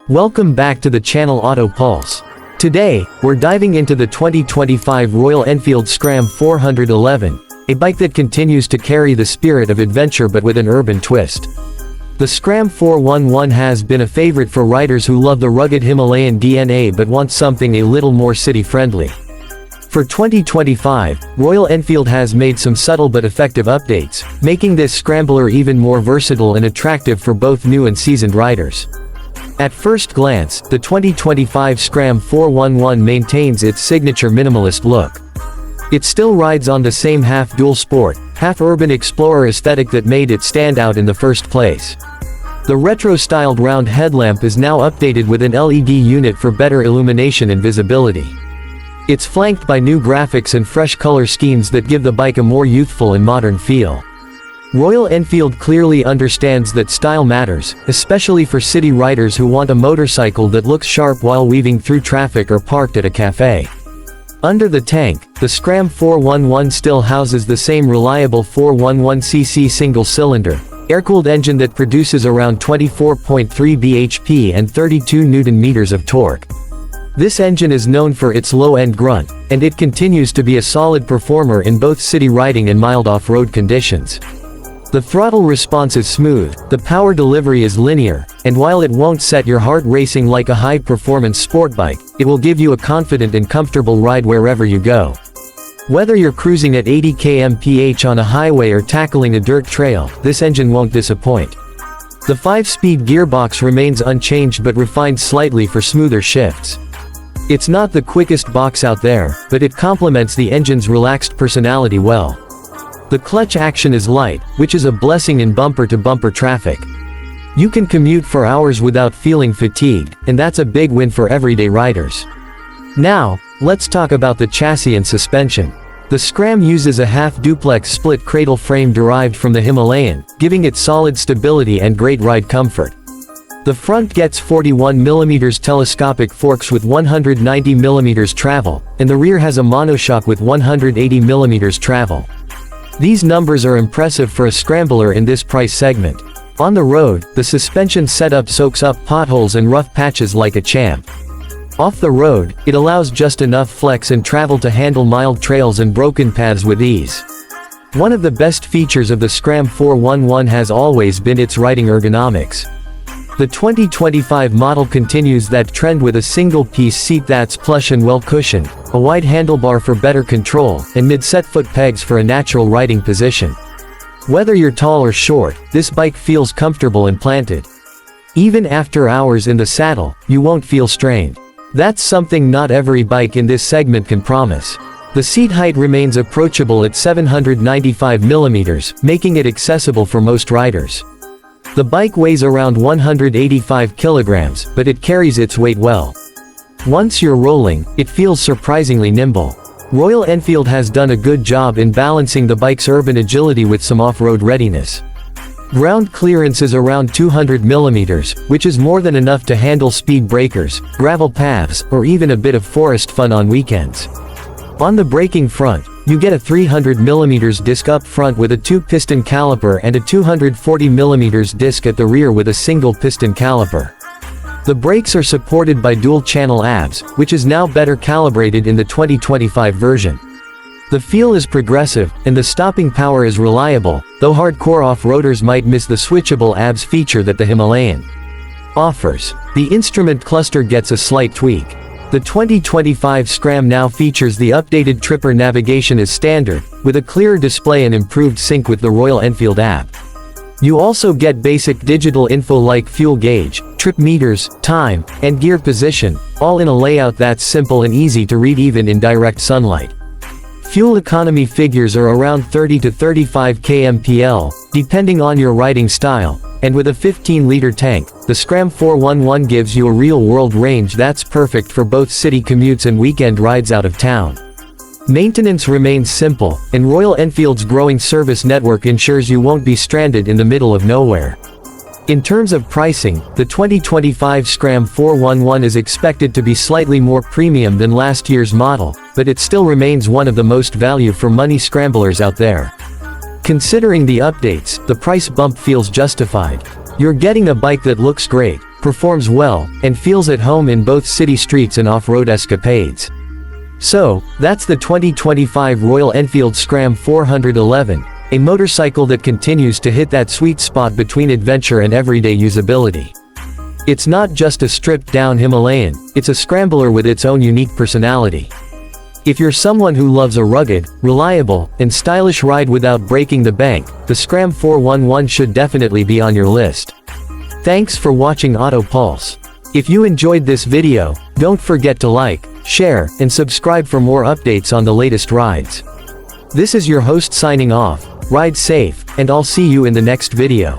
Welcome back to the channel Auto Pulse. Today, we're diving into the 2025 Royal Enfield Scram 411, a bike that continues to carry the spirit of adventure but with an urban twist. The Scram 411 has been a favorite for riders who love the rugged Himalayan DNA but want something a little more city-friendly. For 2025, Royal Enfield has made some subtle but effective updates, making this Scrambler even more versatile and attractive for both new and seasoned riders. At first glance, the 2025 Scram 411 maintains its signature minimalist look. It still rides on the same half-dual sport, half-urban explorer aesthetic that made it stand out in the first place. The retro-styled round headlamp is now updated with an LED unit for better illumination and visibility. It's flanked by new graphics and fresh color schemes that give the bike a more youthful and modern feel. Royal Enfield clearly understands that style matters, especially for city riders who want a motorcycle that looks sharp while weaving through traffic or parked at a cafe. Under the tank, the Scram 411 still houses the same reliable 411cc single-cylinder, air-cooled engine that produces around 24.3 bhp and 32 Nm of torque. This engine is known for its low-end grunt, and it continues to be a solid performer in both city riding and mild off-road conditions. The throttle response is smooth, the power delivery is linear, and while it won't set your heart racing like a high-performance sport bike, it will give you a confident and comfortable ride wherever you go. Whether you're cruising at 80 km/h on a highway or tackling a dirt trail, this engine won't disappoint. The 5-speed gearbox remains unchanged but refined slightly for smoother shifts. It's not the quickest box out there, but it complements the engine's relaxed personality well. The clutch action is light, which is a blessing in bumper-to-bumper traffic. You can commute for hours without feeling fatigued, and that's a big win for everyday riders. Now, let's talk about the chassis and suspension. The Scram uses a half-duplex split cradle frame derived from the Himalayan, giving it solid stability and great ride comfort. The front gets 41mm telescopic forks with 190mm travel, and the rear has a monoshock with 180mm travel. These numbers are impressive for a Scrambler in this price segment. On the road, the suspension setup soaks up potholes and rough patches like a champ. Off the road, it allows just enough flex and travel to handle mild trails and broken paths with ease. One of the best features of the Scram 411 has always been its riding ergonomics. The 2025 model continues that trend with a single-piece seat that's plush and well-cushioned, a wide handlebar for better control, and mid-set foot pegs for a natural riding position. Whether you're tall or short, this bike feels comfortable and planted. Even after hours in the saddle, you won't feel strained. That's something not every bike in this segment can promise. The seat height remains approachable at 795mm, making it accessible for most riders. The bike weighs around 185 kilograms, but it carries its weight well. Once you're rolling, it feels surprisingly nimble. Royal Enfield has done a good job in balancing the bike's urban agility with some off-road readiness. Ground clearance is around 200mm, which is more than enough to handle speed breakers, gravel paths, or even a bit of forest fun on weekends. On the braking front, you get a 300mm disc up front with a 2-piston caliper and a 240mm disc at the rear with a single piston caliper. The brakes are supported by dual-channel ABS, which is now better calibrated in the 2025 version. The feel is progressive, and the stopping power is reliable, though hardcore off-roaders might miss the switchable ABS feature that the Himalayan offers. The instrument cluster gets a slight tweak. The 2025 Scram now features the updated Tripper navigation as standard, with a clearer display and improved sync with the Royal Enfield app. You also get basic digital info like fuel gauge, trip meters, time, and gear position, all in a layout that's simple and easy to read even in direct sunlight. Fuel economy figures are around 30 to 35 kmpl, depending on your riding style, and with a 15-liter tank, the Scram 411 gives you a real-world range that's perfect for both city commutes and weekend rides out of town. Maintenance remains simple, and Royal Enfield's growing service network ensures you won't be stranded in the middle of nowhere. In terms of pricing, the 2025 Scram 411 is expected to be slightly more premium than last year's model, but it still remains one of the most value-for-money scramblers out there. Considering the updates, the price bump feels justified. You're getting a bike that looks great, performs well, and feels at home in both city streets and off-road escapades. So, that's the 2025 Royal Enfield Scram 411, a motorcycle that continues to hit that sweet spot between adventure and everyday usability. It's not just a stripped-down Himalayan, it's a scrambler with its own unique personality. If you're someone who loves a rugged, reliable, and stylish ride without breaking the bank, the Scram 411 should definitely be on your list. Thanks for watching Auto Pulse. If you enjoyed this video, don't forget to like, share, and subscribe for more updates on the latest rides. This is your host signing off. Ride safe, and I'll see you in the next video.